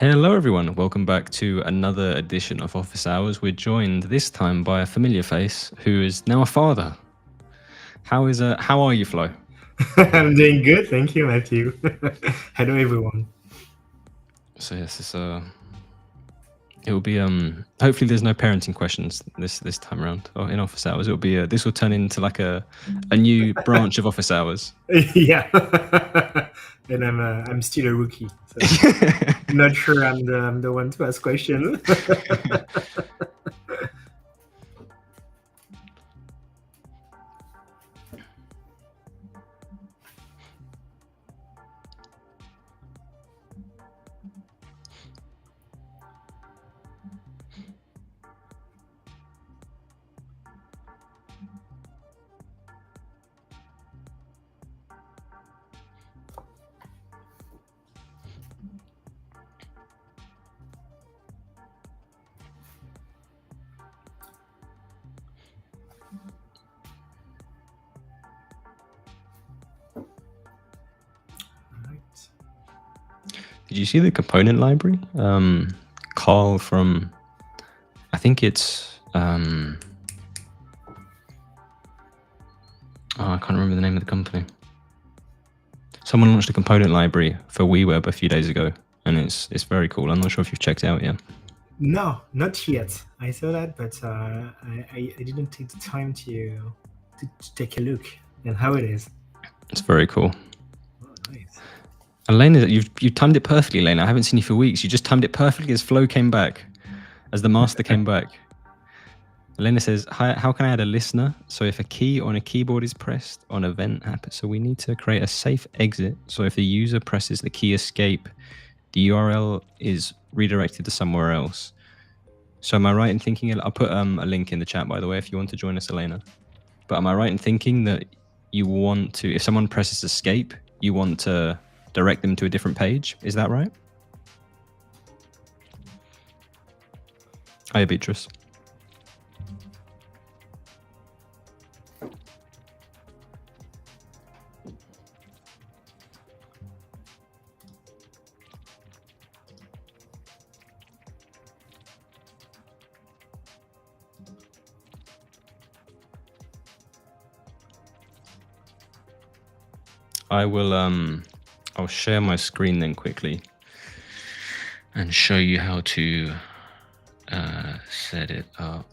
Hello, everyone. Welcome back to another edition of Office Hours. We're joined this time by a familiar face who is now a father. How are you, Flo? I'm doing good, thank you, Matthew. Hello, everyone. So yes, it will be hopefully there's no parenting questions this time around in Office Hours. It'll be this will turn into like a new branch of Office Hours. Yeah, and I'm still a rookie, so I'm not sure I'm the one to ask questions. Did you see the component library? Carl from, I think it's oh, I can't remember the name of the company. Someone launched a component library for WeWeb a few days ago, and it's very cool. I'm not sure if you've checked it out yet. No, not yet. I saw that, but I didn't take the time to take a look at how it is. It's very cool. Oh, nice. Elena, you've timed it perfectly, Elena. I haven't seen you for weeks. You just timed it perfectly as Flo came back, as the master came back. Elena says, "Hi, how can I add a listener? So if a key on a keyboard is pressed, an event happens. So we need to create a safe exit. So if the user presses the key escape, the URL is redirected to somewhere else. So am I right in thinking, I'll put a link in the chat, by the way, if you want to join us, Elena. But am I right in thinking that you want to, if someone presses escape, you want to direct them to a different page? Is that right?" Hi, Beatrice. I'll share my screen then quickly and show you how to set it up.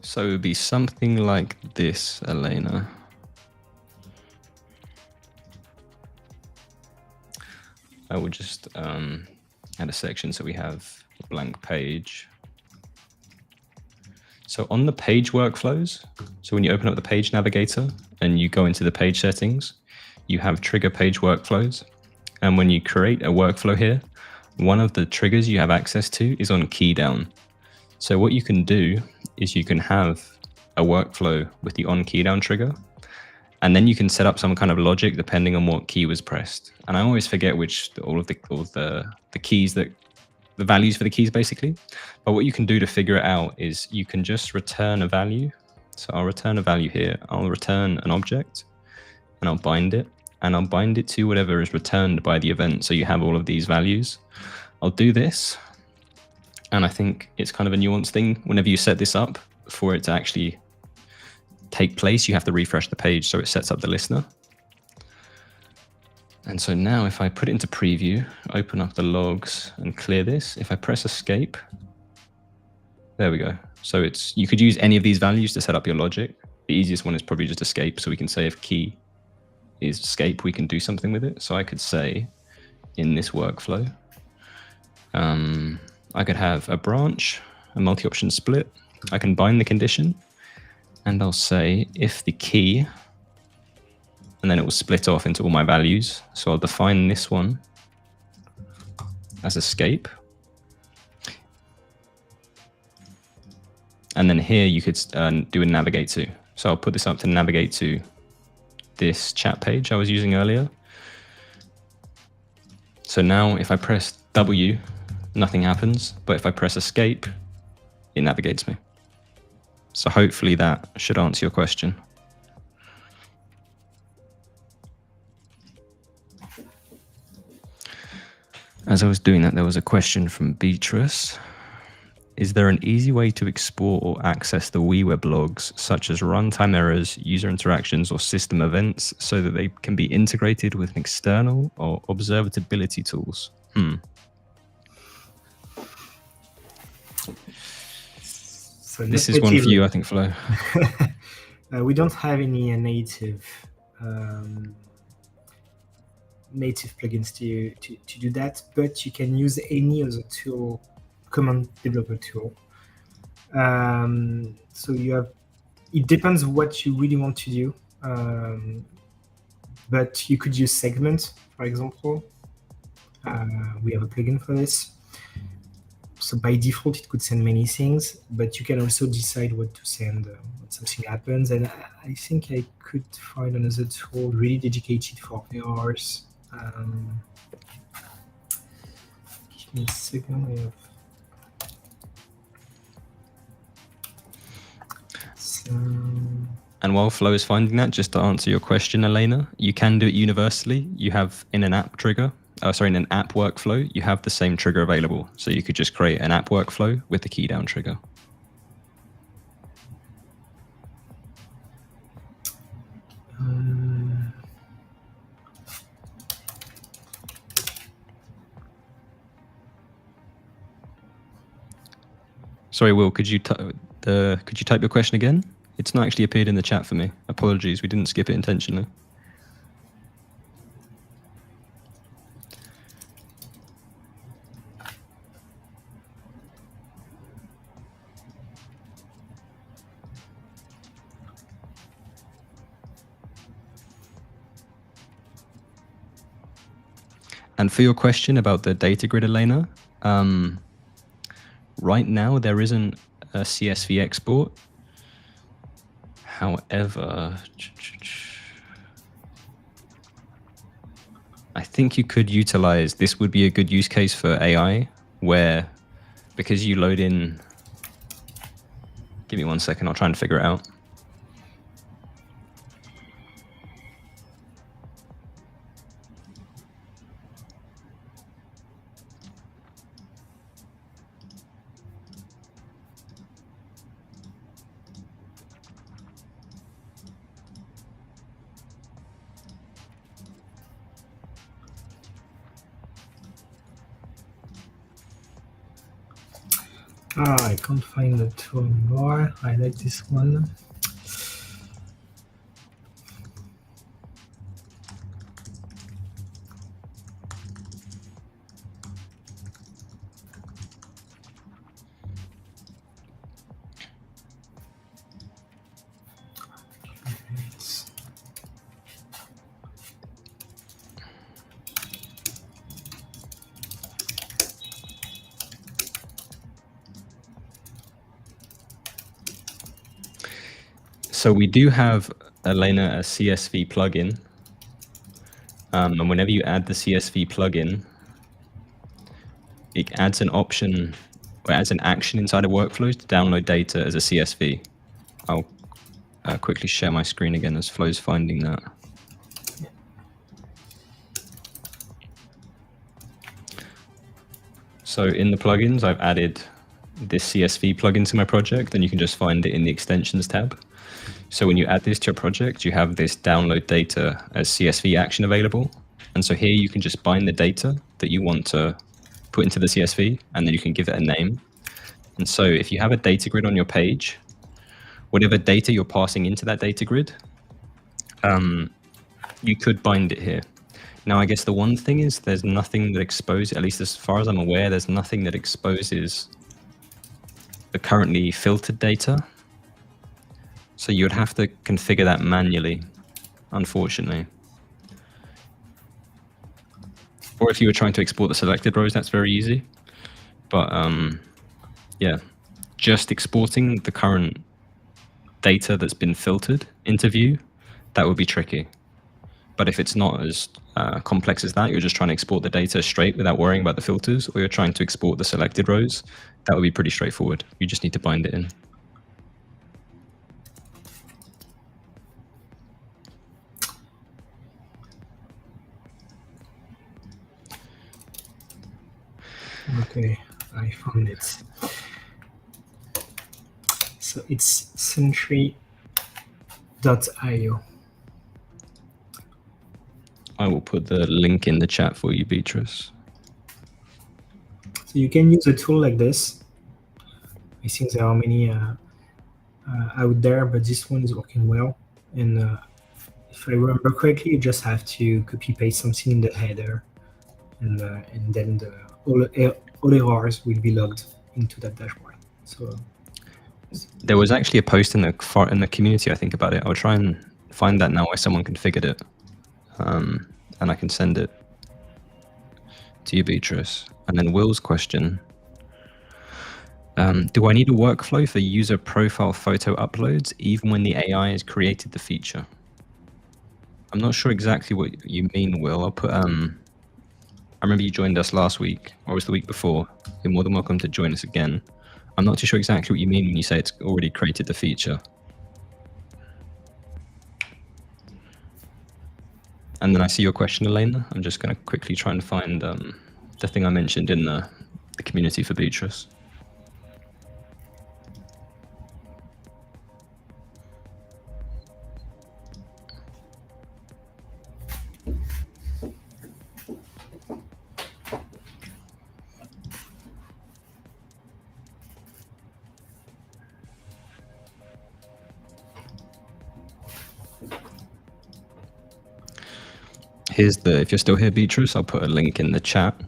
So it would be something like this, Elena. I will just add a section so we have a blank page. So on the page workflows, so when you open up the page navigator and you go into the page settings, you have trigger page workflows. And when you create a workflow here, one of the triggers you have access to is on key down. So what you can do is you can have a workflow with the on key down trigger, and then you can set up some kind of logic depending on what key was pressed. And I always forget which all the keys, that the values for the keys basically. But what you can do to figure it out is you can just return a value. So I'll return a value here. I'll return an object and I'll bind it, and I'll bind it to whatever is returned by the event. So you have all of these values. I'll do this. And I think it's kind of a nuanced thing. Whenever you set this up, for it to actually take place, you have to refresh the page so it sets up the listener. And so now if I put it into preview, open up the logs and clear this, if I press escape, there we go. So you could use any of these values to set up your logic. The easiest one is probably just escape. So we can say if key is escape, we can do something with it. So I could say in this workflow, I could have a branch, a multi-option split. I can bind the condition, and I'll say if the key, and then it will split off into all my values. So I'll define this one as escape. And then here you could do a navigate to. So I'll put this up to navigate to this chat page I was using earlier. So now if I press W, nothing happens, but if I press escape, it navigates me. So hopefully that should answer your question. As I was doing that, there was a question from Beatrice. Is there an easy way to export or access the WeWeb logs, such as runtime errors, user interactions, or system events, so that they can be integrated with an external or observability tools? So this is one for you, I think, Flo. We don't have any native plugins to do that, but you can use any other tool, command developer tool. So you have, it depends what you really want to do, but you could use segment, for example. We have a plugin for this. So by default, it could send many things, but you can also decide what to send when something happens. And I think I could find another tool really dedicated for errors. Give me a second. I have some... And while Flo is finding that, just to answer your question, Elena, you can do it universally. You have in an app trigger, in an app workflow, you have the same trigger available. So you could just create an app workflow with the key down trigger. Sorry, Will, could you type your question again? It's not actually appeared in the chat for me. Apologies, we didn't skip it intentionally. And for your question about the data grid, Elena, right now there isn't a CSV export. However, I think you could utilize, this would be a good use case for AI, where because you load in, give me 1 second, I'll try and figure it out. I can't find the tool anymore. I like this one. So we do have, Elena, a CSV plugin. And whenever you add the CSV plugin, it adds an option, or adds an action inside of workflows to download data as a CSV. I'll quickly share my screen again as Flo's finding that. So in the plugins, I've added this CSV plugin to my project, and you can just find it in the extensions tab. So when you add this to your project, you have this download data as CSV action available. And so here you can just bind the data that you want to put into the CSV, and then you can give it a name. And so if you have a data grid on your page, whatever data you're passing into that data grid, you could bind it here. Now, I guess the one thing is there's nothing that exposes, at least as far as I'm aware, there's nothing that exposes the currently filtered data. So you would have to configure that manually, unfortunately. Or if you were trying to export the selected rows, that's very easy. But yeah, just exporting the current data that's been filtered into view, that would be tricky. But if it's not as complex as that, you're just trying to export the data straight without worrying about the filters, or you're trying to export the selected rows, that would be pretty straightforward. You just need to bind it in. Okay, I found it. So it's Sentry.io. I will put the link in the chat for you, Beatrice. So you can use a tool like this. I think there are many out there, but this one is working well. And if I remember correctly, you just have to copy paste something in the header, and then all errors will be logged into that dashboard. So there was actually a post in the community, I think, about it. I'll try and find that now where someone configured it, and I can send it to you, Beatrice. And then Will's question. Do I need a workflow for user profile photo uploads even when the AI has created the feature? I'm not sure exactly what you mean, Will. I'll put, I remember you joined us last week, or was the week before. You're more than welcome to join us again. I'm not too sure exactly what you mean when you say it's already created the feature. And then I see your question, Elena. I'm just going to quickly try and find the thing I mentioned in the community for Beatrice. Here's if you're still here, Beatrice, I'll put a link in the chat.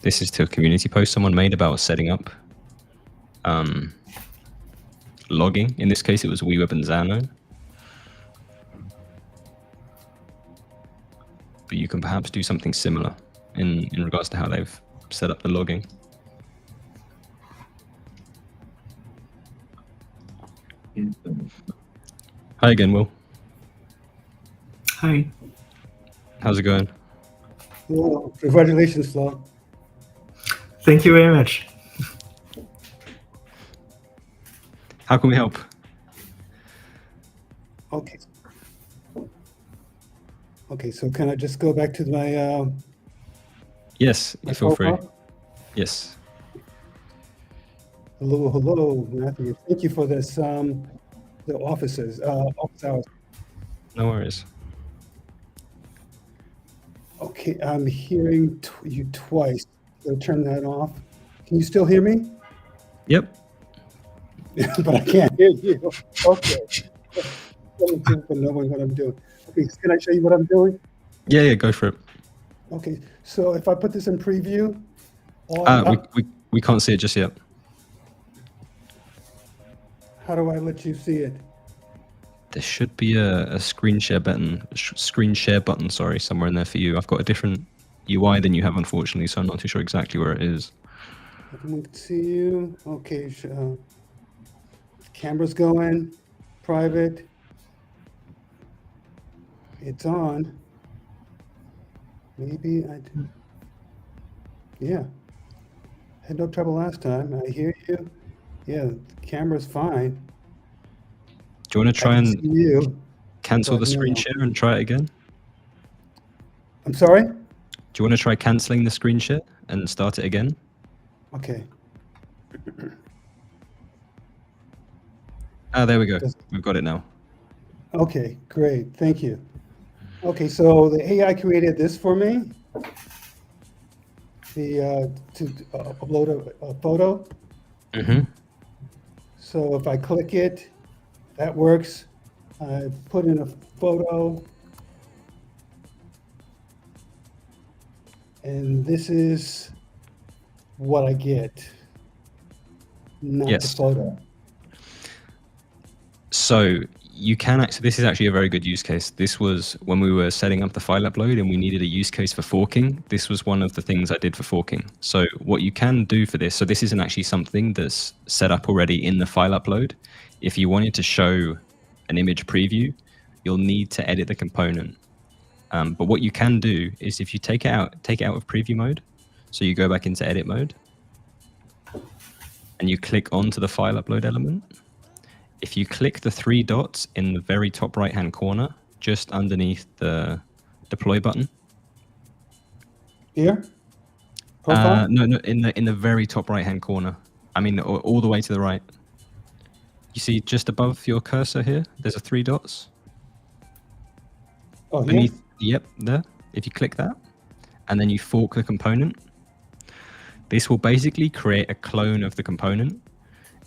This is to a community post someone made about setting up logging. In this case, it was WeWeb and Xano. But you can perhaps do something similar in regards to how they've set up the logging. Hi again, Will. Hi. How's it going? Well, congratulations, Slavo. Thank you very much. How can we help? Okay. Okay, so can I just go back to my Yes, my feel free. profile? Yes. Hello, Matthew. Thank you for this. The office hours. No worries. Okay, I'm hearing you twice. I'll turn that off. Can you still hear me? Yep. But I can't hear you. Okay. But knowing what I'm doing. Okay, can I show you what I'm doing? Yeah, go for it. Okay, so if I put this in preview, we can't see it just yet. how do I let you see it? There should be a screen share button. Sorry, somewhere in there for you. I've got a different UI than you have, unfortunately, so I'm not too sure exactly where it is. I can see you. Okay, camera's going. Private. It's on. Maybe yeah. Had no trouble last time. I hear you. Yeah, the camera's fine. Do you want to try I can see and you. cancel but the screen no. share and try it again? I'm sorry? Do you want to try canceling the screen share and start it again? Okay. There we go. We've got it now. Okay, great. Thank you. Okay, so the AI created this for me. To upload a photo. Mm-hmm. So if I click it, that works. I put in a photo. And this is what I get, not Yes. the photo. So you can actually, this is actually a very good use case. This was when we were setting up the file upload and we needed a use case for forking. This was one of the things I did for forking. So what you can do for this, so this isn't actually something that's set up already in the file upload. If you wanted to show an image preview, you'll need to edit the component. But what you can do is if you take it out of preview mode, so you go back into edit mode, and you click onto the file upload element. If you click the 3 dots in the very top right-hand corner, just underneath the deploy button. Here? Profile? No, in the very top right-hand corner. I mean, all the way to the right. You see just above your cursor here, there's a 3 dots. Oh, here? Beneath, yep, there. If you click that, and then you fork the component, this will basically create a clone of the component,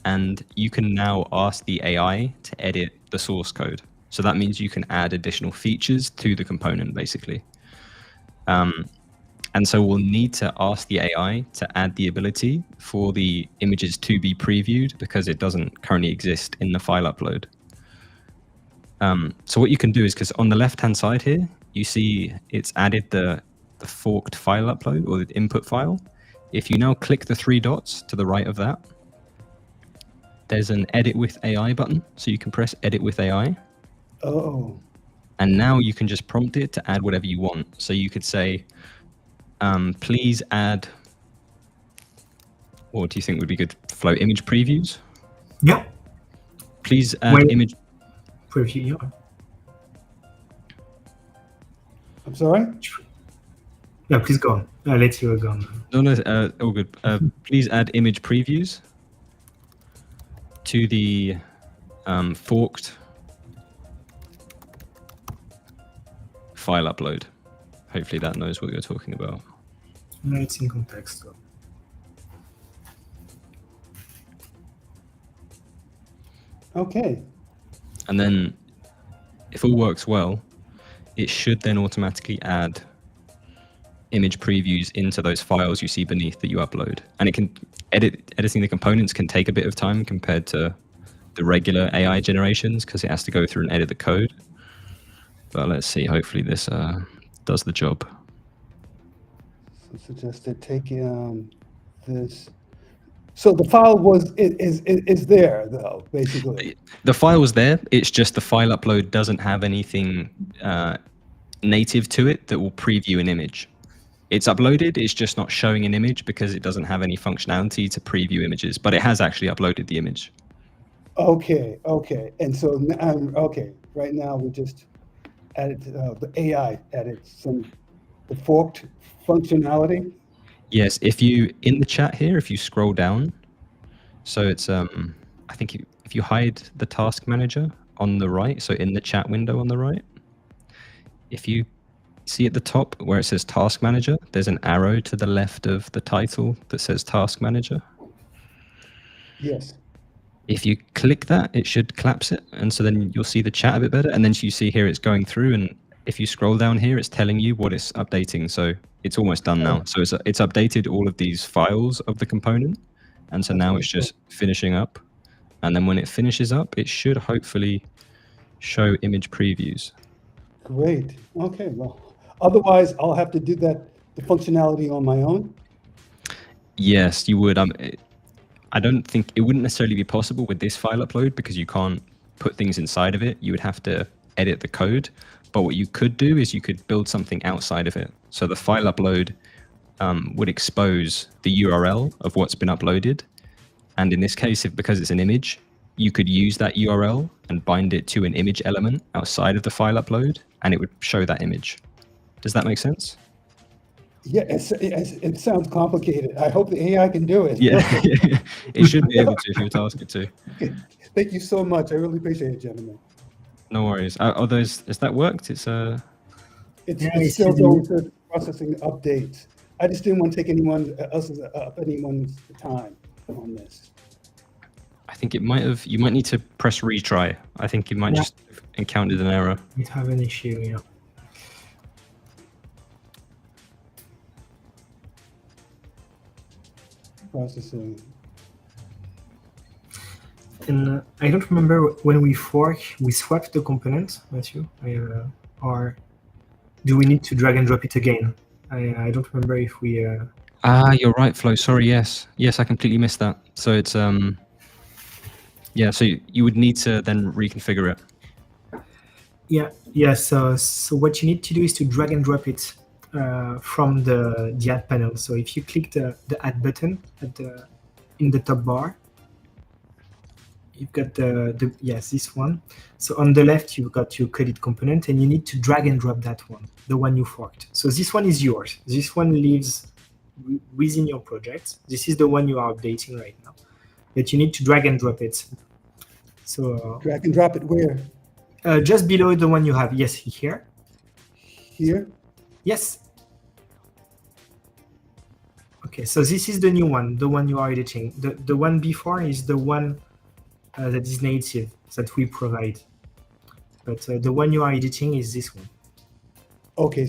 and you can now ask the AI to edit the source code. So that means you can add additional features to the component, basically. And so we'll need to ask the AI to add the ability for the images to be previewed because it doesn't currently exist in the file upload. So what you can do is, because on the left-hand side here, you see it's added the forked file upload or the input file. If you now click the 3 dots to the right of that, there's an edit with AI button. So you can press edit with AI. Oh. And now you can just prompt it to add whatever you want. So you could say, please add, what do you think would be good? Flow image previews? Yeah. Please add image preview. Yeah. I'm sorry? Yeah, please go on. I'll let you go on. No, all good. Please add image previews to the forked file upload. Hopefully that knows what you're talking about. No, it's in context. So. Okay. And then if all works well, it should then automatically add image previews into those files you see beneath that you upload. And it can editing the components can take a bit of time compared to the regular AI generations because it has to go through and edit the code. But let's see, hopefully this does the job. So suggested taking this. So the file is there though, basically. The file was there. It's just the file upload doesn't have anything native to it that will preview an image. It's uploaded, it's just not showing an image because it doesn't have any functionality to preview images, but it has actually uploaded the image. Okay. And so, okay, right now we just added, the AI added the forked functionality. Yes, if you, in the chat here, if you scroll down, so it's, I think if you hide the task manager on the right, so in the chat window on the right, if you see at the top where it says task manager, there's an arrow to the left of the title that says task manager. Yes. If you click that, it should collapse it. And so then you'll see the chat a bit better. And then you see here it's going through. And if you scroll down here, it's telling you what it's updating. So it's almost done now. So it's updated all of these files of the component. And so now it's just finishing up. And then when it finishes up, it should hopefully show image previews. Great. Okay. Well, otherwise I'll have to do the functionality on my own. Yes, you would. I don't think it wouldn't necessarily be possible with this file upload because you can't put things inside of it. You would have to edit the code. But what you could do is you could build something outside of it. So the file upload would expose the URL of what's been uploaded. And in this case, because it's an image, you could use that URL and bind it to an image element outside of the file upload, and it would show that image. Does that make sense? Yeah, it sounds complicated. I hope the AI can do it. Yeah, it should be able to if you task it to. Okay. Thank you so much. I really appreciate it, gentlemen. No worries. Although, has that worked? It's It's still going through processing updates. I just didn't want to take anyone's time on this. I think it might have. You might need to press retry. I think you might just have encountered an error. Might have an issue, yeah. Processing. And I don't remember when we swapped the component, Matthew, or do we need to drag and drop it again? I don't remember if we. You're right, Flo. Sorry, yes, I completely missed that. So it's yeah. So you would need to then reconfigure it. Yeah. So what you need to do is to drag and drop it from the add panel. So if you click the add button in the top bar, you've got yes, this one. So on the left, you've got your coded component, and you need to drag and drop that one, the one you forked. So this one is yours. This one lives within your project. This is the one you are updating right now, but you need to drag and drop it. So Drag and drop it where? just below the one you have. Yes, here. Here? Yes. Okay, so this is the new one, the one you are editing. The one before is the one that is native, that we provide. But the one you are editing is this one. Okay,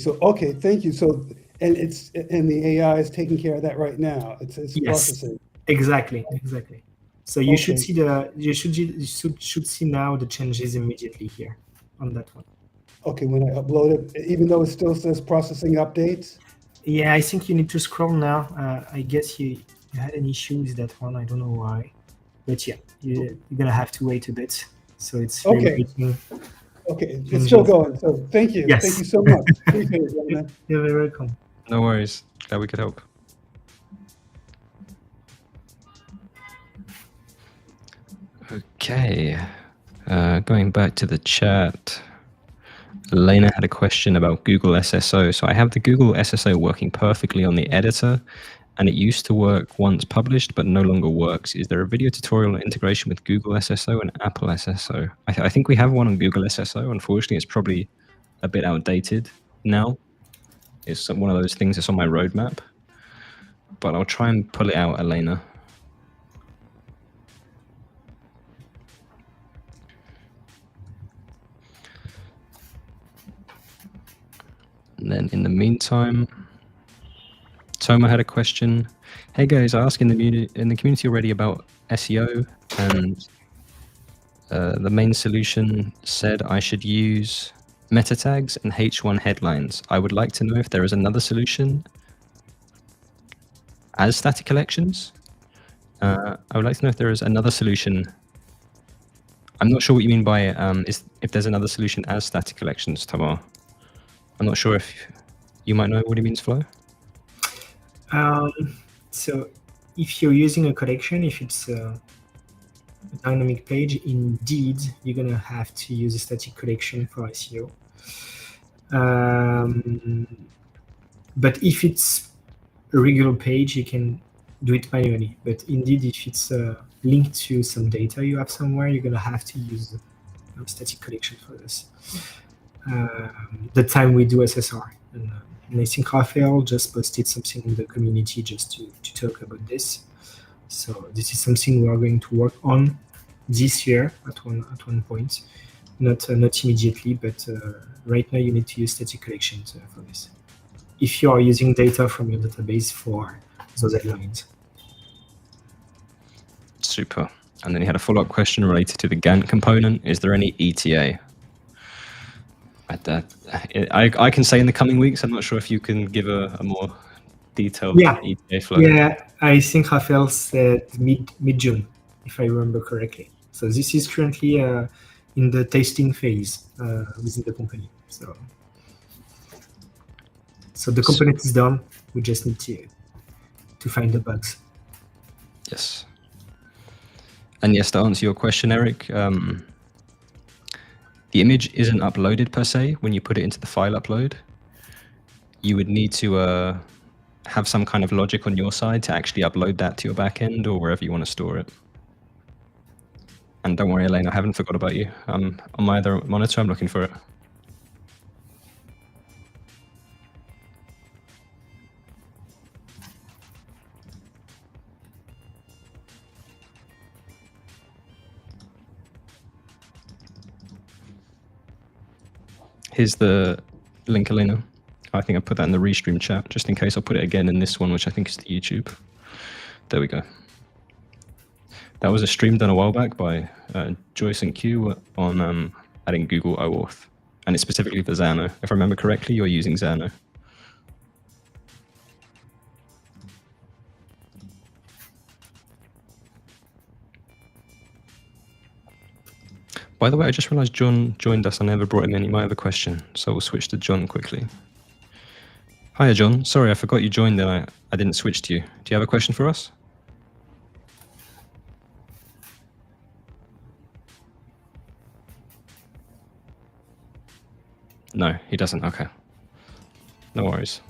thank you. So, and the AI is taking care of that right now. It's Yes, processing. exactly. So you should Okay. see should see now the changes immediately here on that one. Okay, when I upload it, even though it still says processing updates. Yeah, I think you need to scroll now. I guess you had an issue with that one. I don't know why, but yeah, you're gonna have to wait a bit. So it's Okay. relating. Okay, it's still going. So thank you. Yes. Thank you so much. Appreciate it, young man. You're very welcome. No worries. Glad we could help. Okay. Going back to the chat, Elena had a question about Google SSO. So I have the Google SSO working perfectly on the editor, and it used to work once published, but no longer works. Is there a video tutorial on integration with Google SSO and Apple SSO? I think we have one on Google SSO. Unfortunately, it's probably a bit outdated now. It's one of those things that's on my roadmap, but I'll try and pull it out, Elena. And then in the meantime, Toma had a question. Hey guys, I asked in the community already about SEO, and the main solution said I should use meta tags and H1 headlines. I would like to know if there is another solution as static collections. I would like to know if there is another solution. I'm not sure what you mean by if there's another solution as static collections, Tamar. I'm not sure if you might know what he means, Flo. So if you're using a collection, if it's a dynamic page, indeed, you're going to have to use a static collection for SEO. But if it's a regular page, you can do it manually. But indeed, if it's linked to some data you have somewhere, you're going to have to use a static collection for this. The time we do SSR. And I think Raphael just posted something in the community just to talk about this. So this is something we are going to work on this year at one point. Not immediately, but right now you need to use static collections for this. If you are using data from your database for those headlines. Super. And then he had a follow-up question related to the Gantt component. Is there any ETA? I can say in the coming weeks. I'm not sure if you can give a more detailed ETA flow. Yeah, I think Raphael said mid-June, if I remember correctly. So this is currently in the testing phase within the company. So the component is done. We just need to find the bugs. Yes. And yes, to answer your question, Eric, the image isn't uploaded per se when you put it into the file upload. You would need to have some kind of logic on your side to actually upload that to your backend or wherever you want to store it. And don't worry, Elaine, I haven't forgot about you. On my other monitor, I'm looking for it. Here's the link, Elena. I think I put that in the restream chat, just in case. I'll put it again in this one, which I think is the YouTube. There we go. That was a stream done a while back by Joyce and Q on adding Google OAuth. And it's specifically for Xano. If I remember correctly, you're using Xano. By the way, I just realized John joined us. I never brought him in. He might have a question, so we'll switch to John quickly. Hiya, John. Sorry, I forgot you joined and I didn't switch to you. Do you have a question for us? No, he doesn't. Okay. No worries.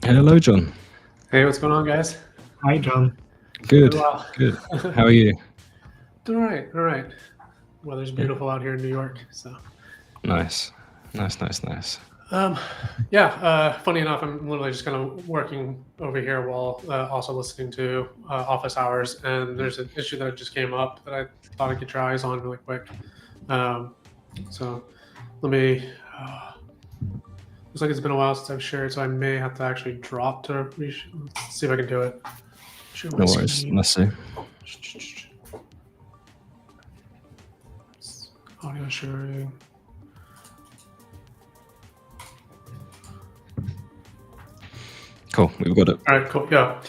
Hello, John. Hey, what's going on, guys? Hi, John. Good. Doing well. Good. How are you? Doing all right. All right. Weather's beautiful out here in New York. So. Nice. Nice. Funny enough, I'm literally just kind of working over here while also listening to office hours, and there's an issue that just came up that I thought I could try eyes on really quick. So let me. Looks like it's been a while since I've shared, so I may have to actually drop to let's see if I can do it. No worries. Let's see. Audio sharing. Cool. We've got it. All right. Cool. Yeah.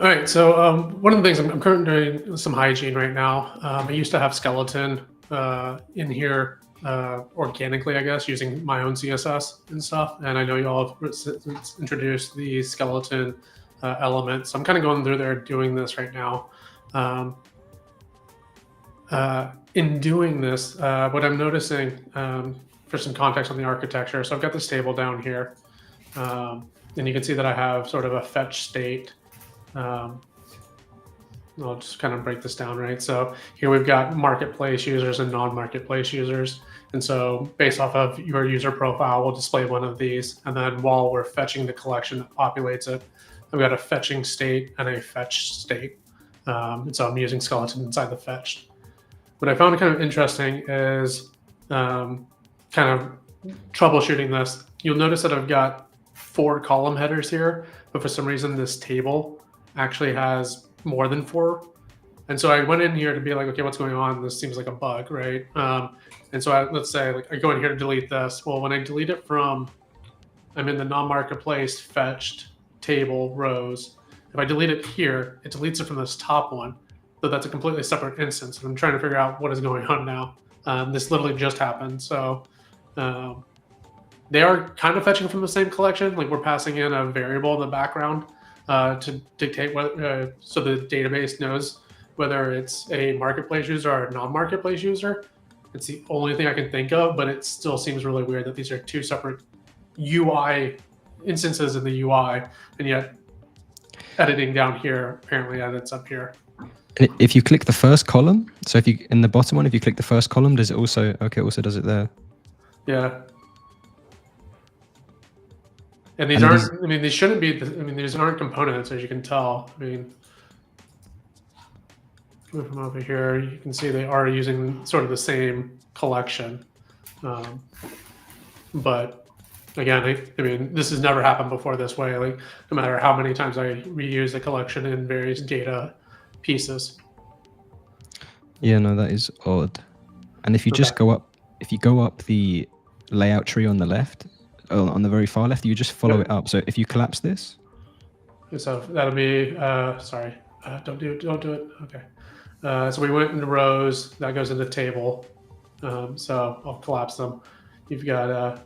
All right. So one of the things I'm currently doing some hygiene right now. I used to have skeleton in here organically, I guess, using my own CSS and stuff. And I know you all have introduced the skeleton element. So I'm kind of going through there doing this right now. In doing this, what I'm noticing for some context on the architecture. So I've got this table down here. And you can see that I have sort of a fetch state. I'll just kind of break this down, right? So here we've got marketplace users and non-marketplace users. And so based off of your user profile, we'll display one of these. And then while we're fetching the collection that populates it, I've got a fetching state and a fetch state. And so I'm using skeleton inside the fetched. What I found kind of interesting is kind of troubleshooting this. You'll notice that I've got 4 column headers here, but for some reason this table actually has more than 4. And so I went in here to be like, okay, what's going on? This seems like a bug, right? And so let's say like I go in here to delete this. Well, when I delete it from, I'm in the non-marketplace fetched table rows. If I delete it here, it deletes it from this top one. So that's a completely separate instance. And I'm trying to figure out what is going on now. This literally just happened. So they are kind of fetching from the same collection. Like we're passing in a variable in the background to dictate what, so the database knows whether it's a marketplace user or a non-marketplace user. It's the only thing I can think of, but it still seems really weird that these are 2 separate UI instances in the UI, and yet editing down here apparently edits up here. And if you click the first column, so if you in the bottom one, if you click the first column, does it also also does it there? Yeah. And these aren't, I mean, these shouldn't be, these aren't components, as you can tell. I mean, coming from over here, you can see they are using sort of the same collection. But again, I mean, this has never happened before this way. Like, no matter how many times I reuse a collection in various data pieces. Yeah, no, that is odd. And if you just go up, if you go up the layout tree on the left, on the very far left, you just follow it up. So if you collapse this, so that'll be sorry, don't do it. Okay. So we went into rows. That goes into table. So I'll collapse them. You've got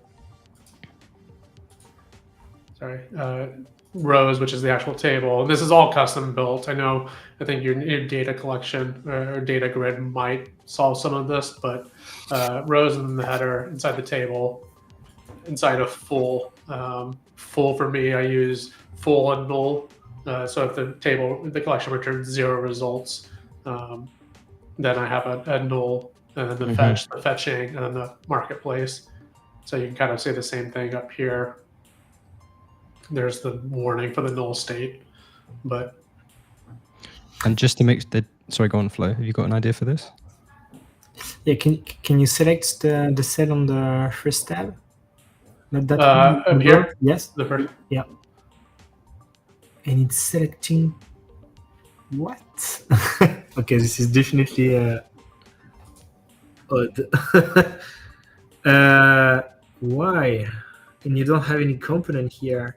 rows, which is the actual table. And this is all custom built. I think your data collection or data grid might solve some of this, but rows in the header inside the table. Inside of full for me, I use full and null. So if the collection returns 0 results, then I have a null, and then the fetch, the fetching, and then the marketplace. So you can kind of see the same thing up here. There's the warning for the null state, but. And just to make the, sorry, go on, Flo. Have you got an idea for this? Yeah, can you select the cell on the first tab? Not that Up here? Yes. The first. Yeah. And it's selecting what? Okay, this is definitely odd. Why? And you don't have any component here.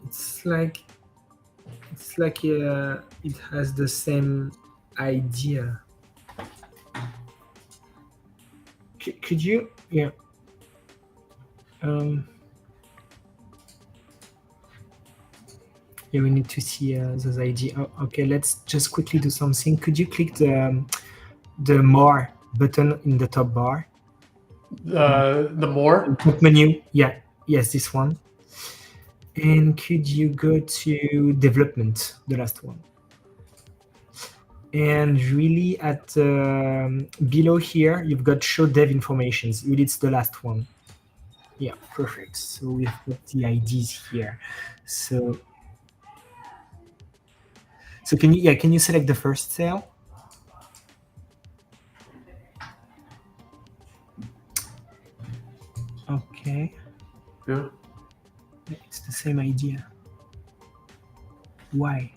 It's like it has the same idea. Could you? Yeah. Yeah, we need to see those ID. Oh, okay, let's just quickly do something. Could you click the more button in the top bar? The more? Top menu. Yeah. Yes, this one. And could you go to development, the last one? And really at below here, you've got show dev informations. Really, it's the last one. Yeah, perfect. So we've got the IDs here. So can you select the first cell? Okay. Yeah. It's the same idea. Why?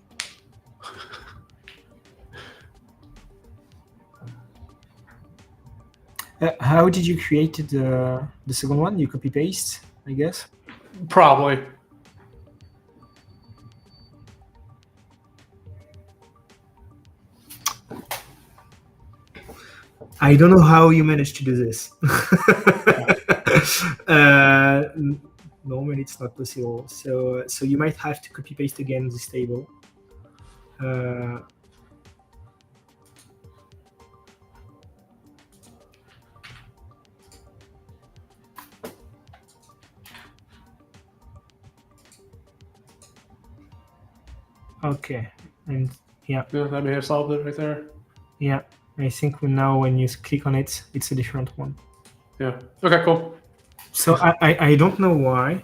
How did you create the second one? You copy paste, I guess? Probably. I don't know how you managed to do this. Normally it's not possible. So you might have to copy paste again this table. Okay, and yeah. Yeah, that may have solved it right there. Yeah, I think now when you click on it, it's a different one. Yeah. Okay, cool. So I don't know why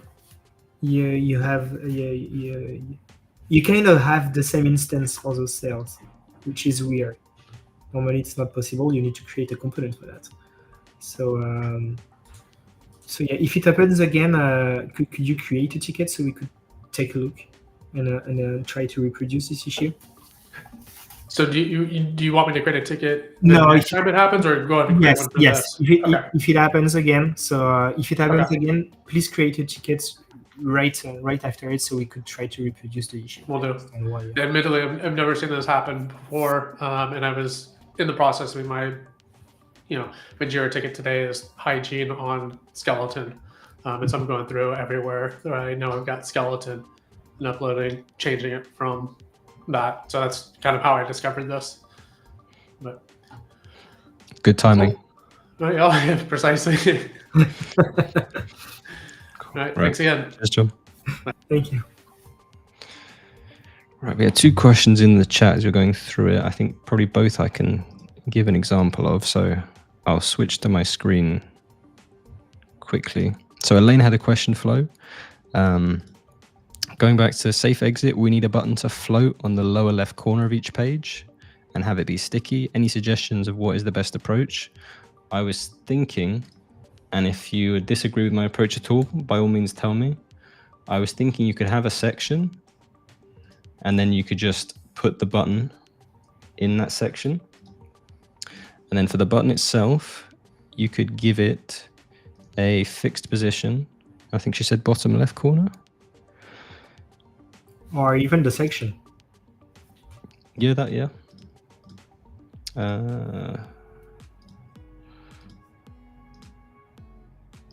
you have you kind of have the same instance for those cells, which is weird. Normally it's not possible. You need to create a component for that. So so yeah, if it happens again, could you create a ticket so we could take a look and try to reproduce this issue? So do you want me to create a ticket No, next time it happens, or go ahead and create one for yes. this? If it happens again, so if it happens again, please create a ticket right after it, so we could try to reproduce the issue. We'll do. Admittedly, I've never seen this happen before, and I was in the process of my Jira ticket today is hygiene on skeleton, and so I'm going through everywhere that I know I've got skeleton and uploading, changing it from that. So that's kind of how I discovered this. But good timing. So, yeah, precisely. All right, thanks again. Cheers, John. Thank you. Right, we had 2 questions in the chat as we're going through it. I think probably both I can give an example of. So I'll switch to my screen quickly. So Elaine had a question, Flo. Going back to safe exit, we need a button to float on the lower left corner of each page and have it be sticky. Any suggestions of what is the best approach? I was thinking, and if you disagree with my approach at all, by all means tell me. I was thinking you could have a section and then you could just put the button in that section. And then for the button itself, you could give it a fixed position. I think she said bottom left corner. Or even the section. Yeah, that, yeah.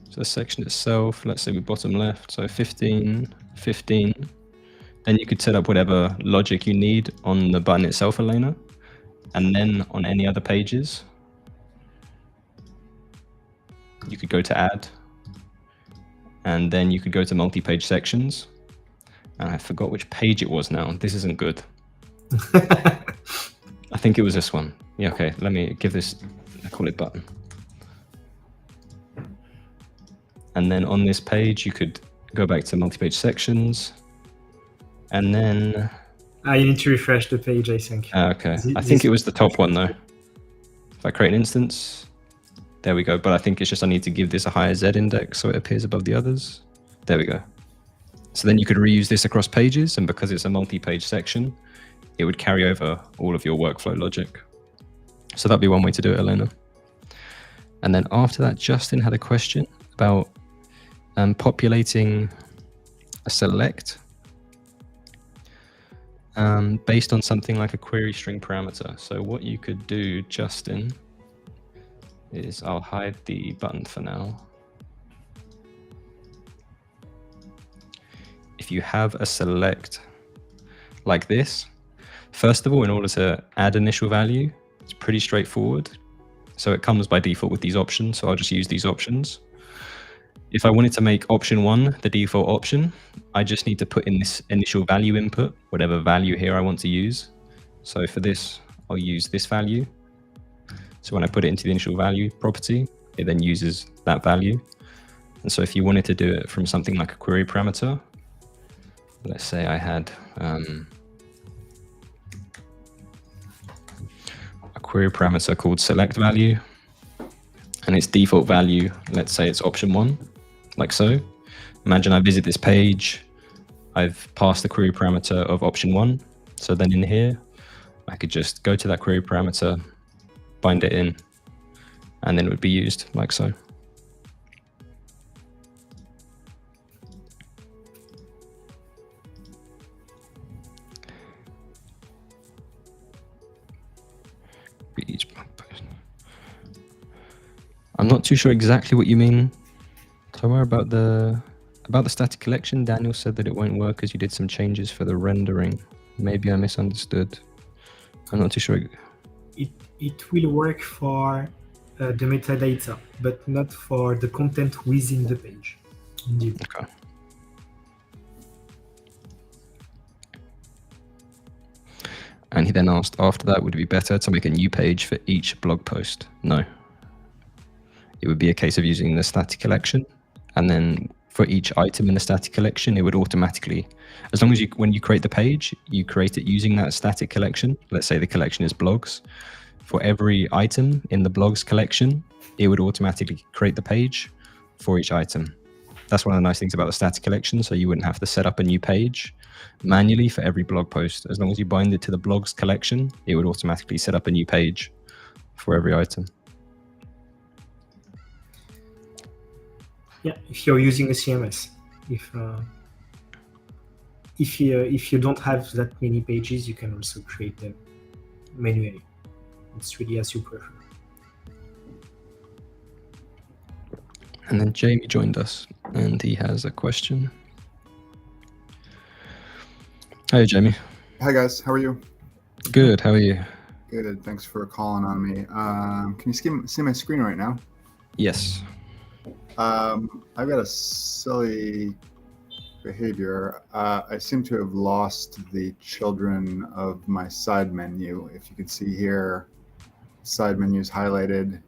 So the section itself, let's say we bottom left, so 15, 15. Then you could set up whatever logic you need on the button itself, Elena. And then on any other pages, you could go to add and then you could go to multi-page sections. And I forgot which page it was now. This isn't good. I think it was this one. Yeah, okay, let me give this, I call it button. And then on this page, you could go back to multi-page sections, and then... You need to refresh the page, I think. Okay, I think it was the top one though. If I create an instance, there we go. But I think it's just I need to give this a higher Z index so it appears above the others. There we go. So then you could reuse this across pages, and because it's a multi-page section, it would carry over all of your workflow logic. So that'd be one way to do it, Elena. And then after that, Justin had a question about populating a select based on something like a query string parameter. So what you could do, Justin, is I'll hide the button for now. If you have a select like this, first of all, in order to add initial value, it's pretty straightforward. So it comes by default with these options. So I'll just use these options. If I wanted to make option 1 the default option, I just need to put in this initial value input, whatever value here I want to use. So for this, I'll use this value. So when I put it into the initial value property, it then uses that value. And so if you wanted to do it from something like a query parameter, let's say I had a query parameter called select value, and its default value, let's say it's option 1, like so. Imagine I visit this page, I've passed the query parameter of option 1. So then in here, I could just go to that query parameter, bind it in, and then it would be used like so. Each blog post. I'm not too sure exactly what you mean, Tomar, about the static collection. Daniel said that it won't work as you did some changes for the rendering. Maybe I misunderstood. I'm not too sure. It will work for the metadata, but not for the content within the page. Indeed. Okay. And he then asked, after that, would it be better to make a new page for each blog post? No. It would be a case of using the static collection, and then for each item in the static collection, it would automatically, as long as you, when you create the page, you create it using that static collection. Let's say the collection is blogs. For every item in the blogs collection, it would automatically create the page for each item. That's one of the nice things about the static collection. So you wouldn't have to set up a new page manually for every blog post. As long as you bind it to the blogs collection, it would automatically set up a new page for every item. Yeah, if you're using a CMS, if you don't have that many pages, you can also create them manually. It's really as you prefer. And then Jamie joined us, and he has a question. Hey, Jamie. Hi, guys. How are you? Good. How are you? Good. Thanks for calling on me. Can you see my screen right now? Yes. I've got a silly behavior. I seem to have lost the children of my side menu. If you can see here, side menu is highlighted.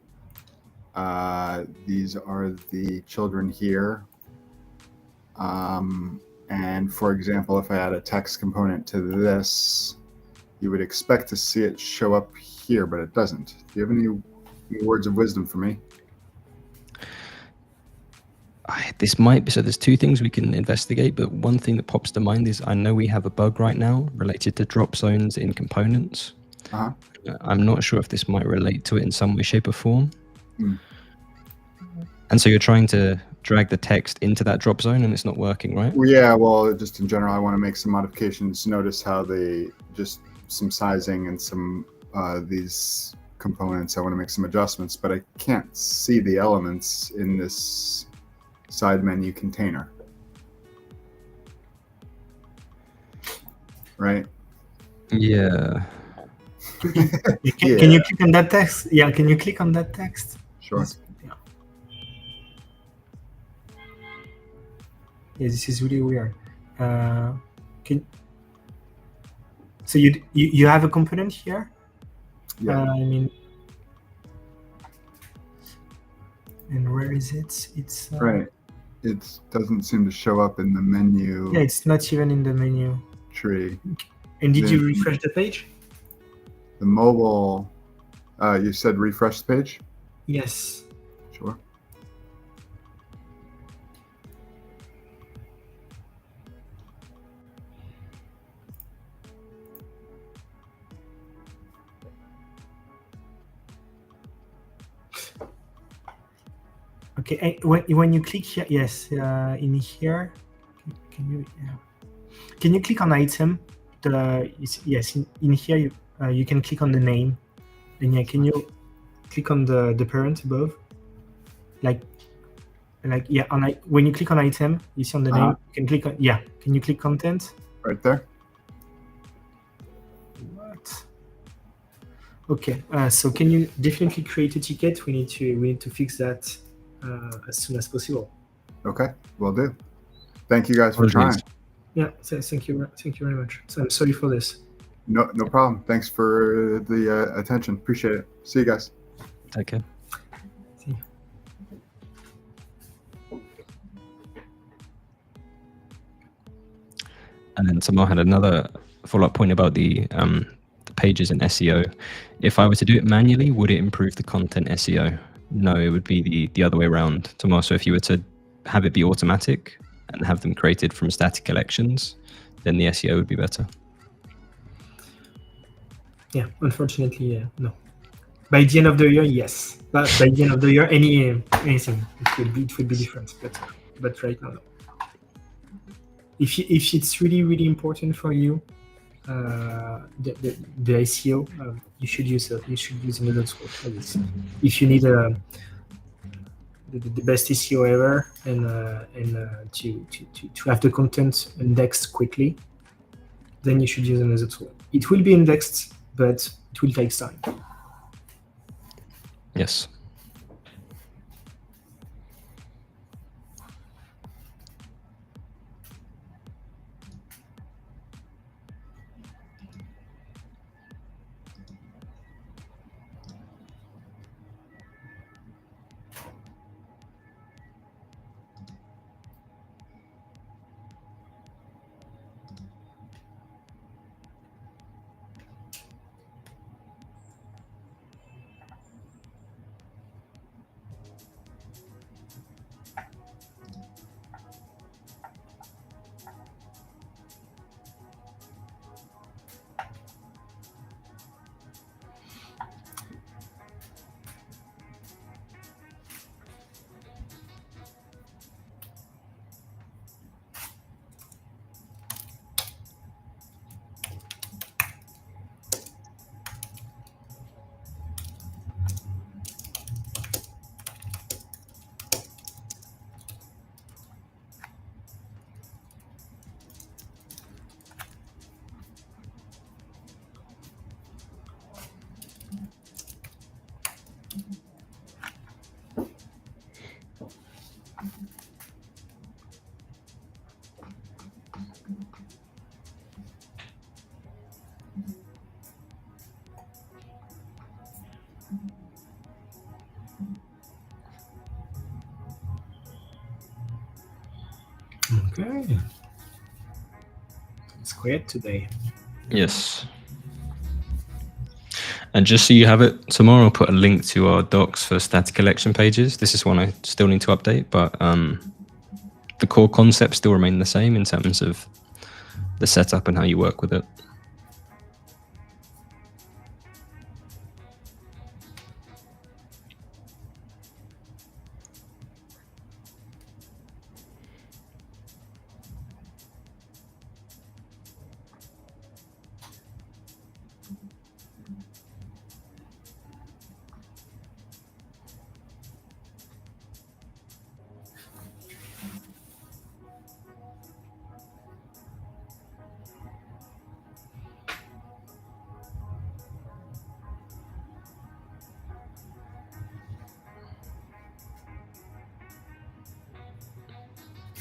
These are the children here. And for example, if I add a text component to this, you would expect to see it show up here, but it doesn't. Do you have any words of wisdom for me? This might be, so there's two things we can investigate, but one thing that pops to mind is I know we have a bug right now related to drop zones in components. Uh-huh. I'm not sure if this might relate to it in some way, shape or form. Hmm. And so you're trying to drag the text into that drop zone and it's not working, right? Well, yeah, well, just in general, I want to make some modifications. Notice how just some sizing and some these components, I want to make some adjustments, but I can't see the elements in this side menu container. Right? Yeah. Can you click on that text? Yeah, can you click on that text? Sure. Yeah. Yeah, this is really weird. So you have a component here? Yeah. I mean, and where is it? It's Right. It doesn't seem to show up in the menu yeah, it's not even in the menu. tree. And did The- you refresh the page? The mobile, you said refresh the page? Yes. Sure. Okay. When you click here, yes, in here, can you click on item? Yes, in here you can click on the name, and yeah, can you click on the parent above? Like yeah, when you click on item, you see on the name, you can click on Can you click content? Right there. What? Okay, so can you definitely create a ticket? We need to fix that as soon as possible. Okay, will do. Thank you guys for trying. Yeah, thank you very much. So I'm sorry for this. No problem. Thanks for the attention. Appreciate it. See you guys. Take care. See you. And then Tamar had another follow-up point about the pages and SEO. If I were to do it manually, would it improve the content SEO? No, it would be the other way around, Tamar. So if you were to have it be automatic and have them created from static collections, then the SEO would be better. Yeah, unfortunately, no. By the end of the year, yes. By the end of the year, anything it would be different. But right now, no. If it's really important for you, the SEO, you should use another tool for this. If you need the best SEO ever and to have the content indexed quickly, then you should use another tool. It will be indexed, but it will take time. Yes. Okay. It's quiet today. Yes. And just so you have it, tomorrow I'll put a link to our docs for static collection pages. This is one I still need to update, but the core concepts still remain the same in terms of the setup and how you work with it.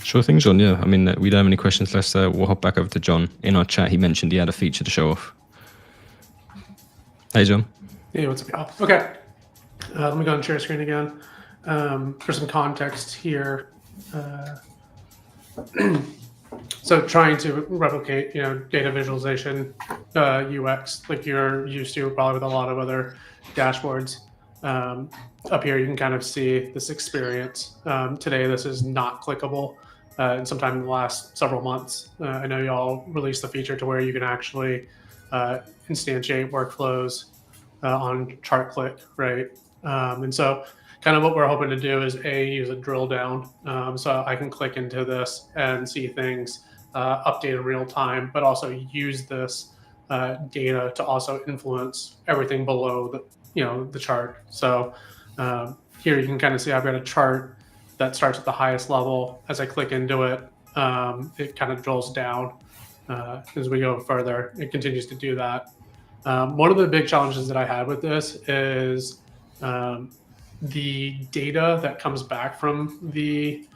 Sure thing, John. Yeah, I mean, we don't have any questions. We'll hop back over to John. In our chat, he mentioned he had a feature to show off. Hey, John. Hey, what's up, y'all? Okay, let me go and share screen again. For some context here, so trying to replicate, data visualization UX like you're used to probably with a lot of other dashboards. Up here, you can kind of see this experience. Today, this is not clickable. And sometime in the last several months, I know y'all released the feature to where you can actually instantiate workflows on chart click, right? And so kind of what we're hoping to do is use a drill down. So I can click into this and see things update in real time, but also use this data to also influence everything below the chart. So here you can kind of see I've got a chart that starts at the highest level. As I click into it, it kind of drills down. As we go further, it continues to do that. One of the big challenges that I had with this is the data that comes back from the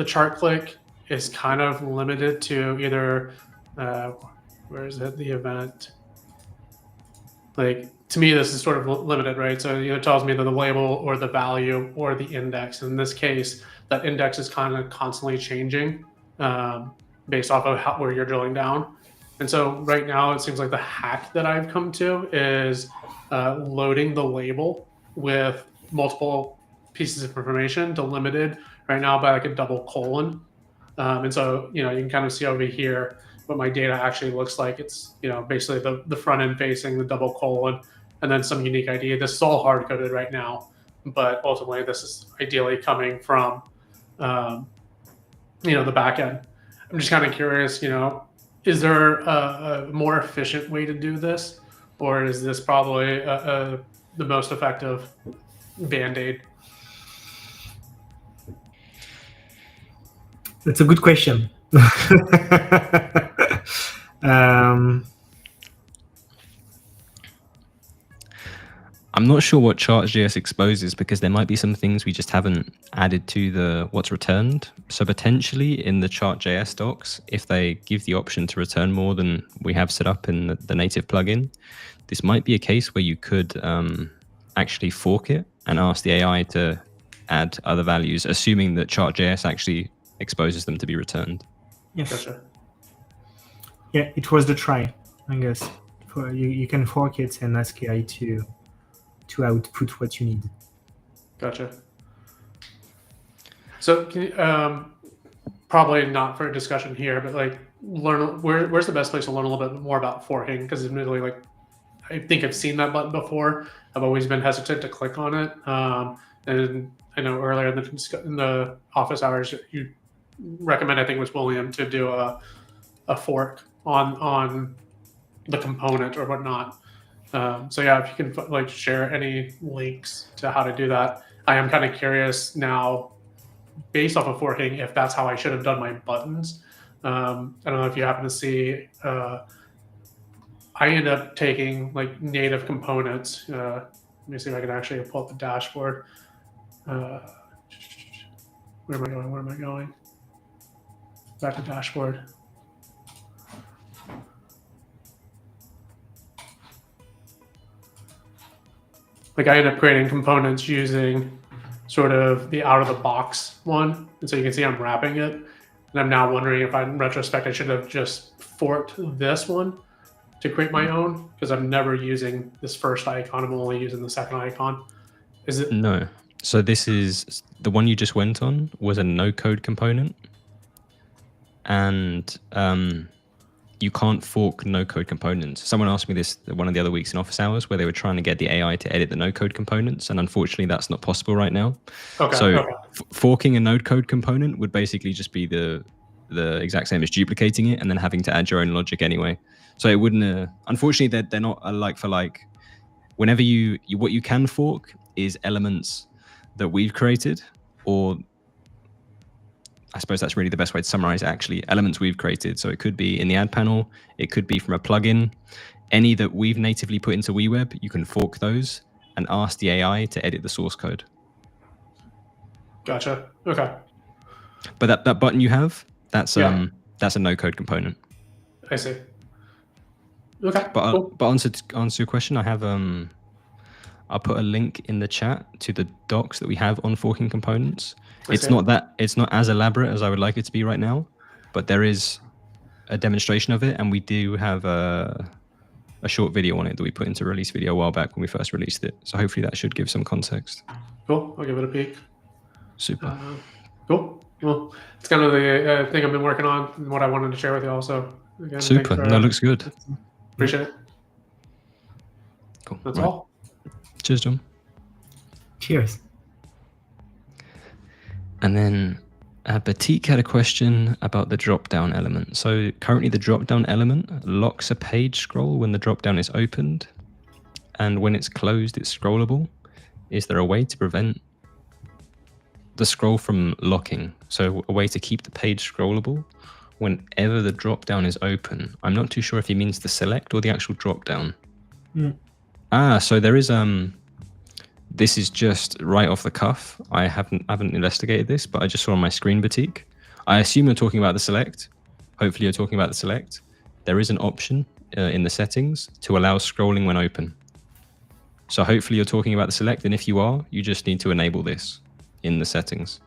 chart click is kind of limited to either where is it, the event? Like, to me, this is sort of limited, right? So it tells me that the label or the value or the index. In this case, that index is kind of constantly changing based off of where you're drilling down. And so right now, it seems like the hack that I've come to is loading the label with multiple pieces of information delimited right now by like a double colon. And so, you can kind of see over here what my data actually looks like. It's, basically the front end facing the double colon and then some unique ID. This is all hard coded right now, but ultimately this is ideally coming from, the back end. I'm just kind of curious, is there a more efficient way to do this, or is this probably the most effective Band-Aid? That's a good question. I'm not sure what Chart.js exposes because there might be some things we just haven't added to what's returned. So potentially in the Chart.js docs, if they give the option to return more than we have set up in the native plugin, this might be a case where you could actually fork it and ask the AI to add other values, assuming that Chart.js actually exposes them to be returned. Yes. Gotcha. Yeah, it was the try, I guess. You can fork it and ask AI to output what you need. Gotcha. So can you, probably not for a discussion here, but like where's the best place to learn a little bit more about forking? Because admittedly, like I think I've seen that button before. I've always been hesitant to click on it. And I know earlier in the office hours, you recommend, I think it was William, to do a fork on the component or whatnot. So yeah, if you can like share any links to how to do that. I am kind of curious now, based off of forking, if that's how I should have done my buttons. I don't know if you happen to see, I end up taking like native components. Let me see if I can actually pull up the dashboard. Where am I going? Back to dashboard. Like I end up creating components using sort of the out of the box one. And so you can see I'm wrapping it. And I'm now wondering if in retrospect, I should have just forked this one to create my own, because I'm never using this first icon. I'm only using the second icon. Is it? No. So this is the one you just went on was a no code component. And you can't fork no-code components. Someone asked me this one of the other weeks in office hours where they were trying to get the AI to edit the no-code components, and unfortunately that's not possible right now. Okay. So forking a no-code component would basically just be the exact same as duplicating it and then having to add your own logic anyway. So it wouldn't, unfortunately they're not a like for like. Whenever what you can fork is elements that we've created, or I suppose that's really the best way to summarize it, actually, elements we've created. So it could be in the ad panel, it could be from a plugin. Any that we've natively put into WeWeb, you can fork those and ask the AI to edit the source code. Gotcha. Okay. But that button you have, that's Yeah. that's a no-code component. I see. Okay. But Cool. but answer your question, I have I'll put a link in the chat to the docs that we have on forking components. It's not as elaborate as I would like it to be right now, but there is a demonstration of it, and we do have a short video on it that we put into release video a while back when we first released it. So hopefully that should give some context. Cool. I'll give it a peek. Super. Cool. Well, it's kind of the thing I've been working on and what I wanted to share with you also. Again, Super. thanks, No, looks good. Appreciate it. Cool. That's Right. all. Cheers, John. Cheers. And then Batik had a question about the drop-down element. So currently the drop-down element locks a page scroll when the drop-down is opened, and when it's closed, it's scrollable. Is there a way to prevent the scroll from locking? So a way to keep the page scrollable whenever the drop-down is open. I'm not too sure if he means the select or the actual drop-down. So there is this is just right off the cuff. I haven't investigated this, but I just saw on my screen, Batik. I assume you're talking about the select. Hopefully you're talking about the select. There is an option in the settings to allow scrolling when open. So hopefully you're talking about the select, and if you are, you just need to enable this in the settings.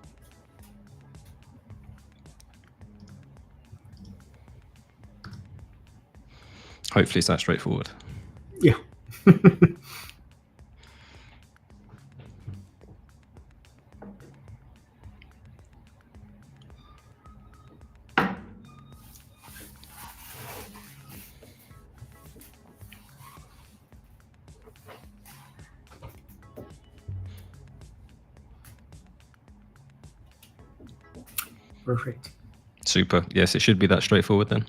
Hopefully it's that straightforward. Yeah. Perfect. Super. Yes, it should be that straightforward then.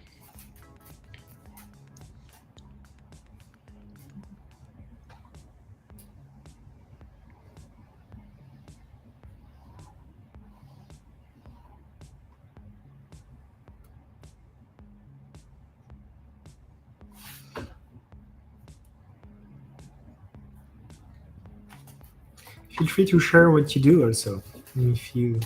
Feel free to share what you do also. If you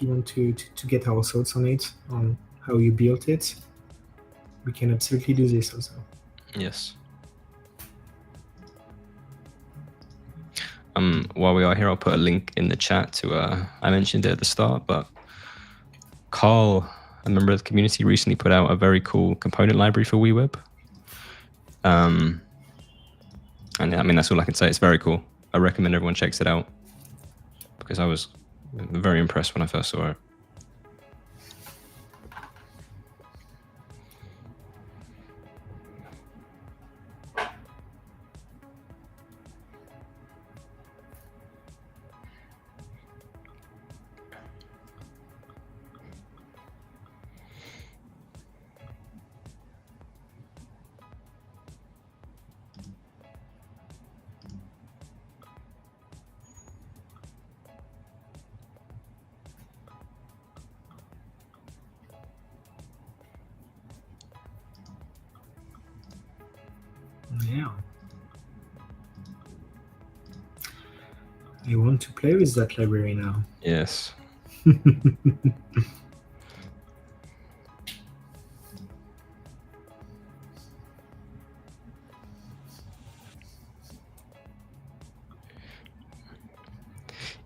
want to get our thoughts on it, on how you built it, we can absolutely do this also. Yes. While we are here, I'll put a link in the chat to, I mentioned it at the start, but Carl, a member of the community, recently put out a very cool component library for WeWeb. And I mean, that's all I can say. It's very cool. I recommend everyone checks it out because I was very impressed when I first saw it. Yeah. I want to play with that library now. Yes.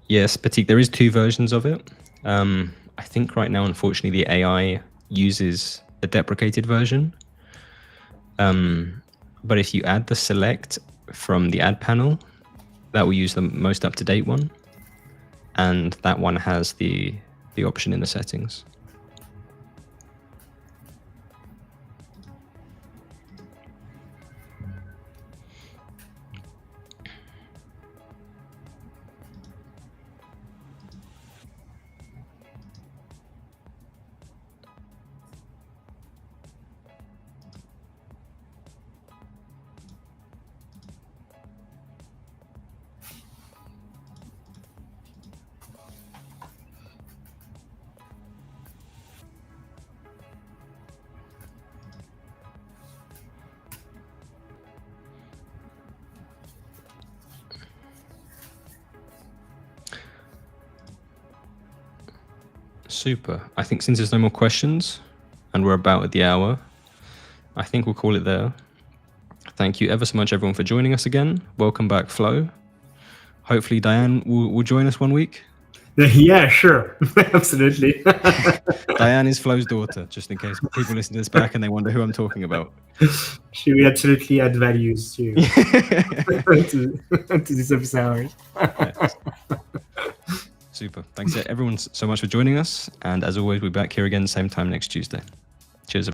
Yes, Batik, there is 2 versions of it. I think right now, unfortunately, the AI uses the deprecated version. But if you add the select from the add panel, that will use the most up-to-date one. And that one has the option in the settings. Super. I think since there's no more questions and we're about at the hour, I think we'll call it there. Thank you ever so much, everyone, for joining us again. Welcome back, Flo. Hopefully, Diane will join us one week. Yeah, sure. Absolutely. Diane is Flo's daughter, just in case people listen to this back and they wonder who I'm talking about. She will absolutely add values to, to this office hours. Yes. Super. Thanks everyone so much for joining us. And as always, we're back here again same time next Tuesday. Cheers.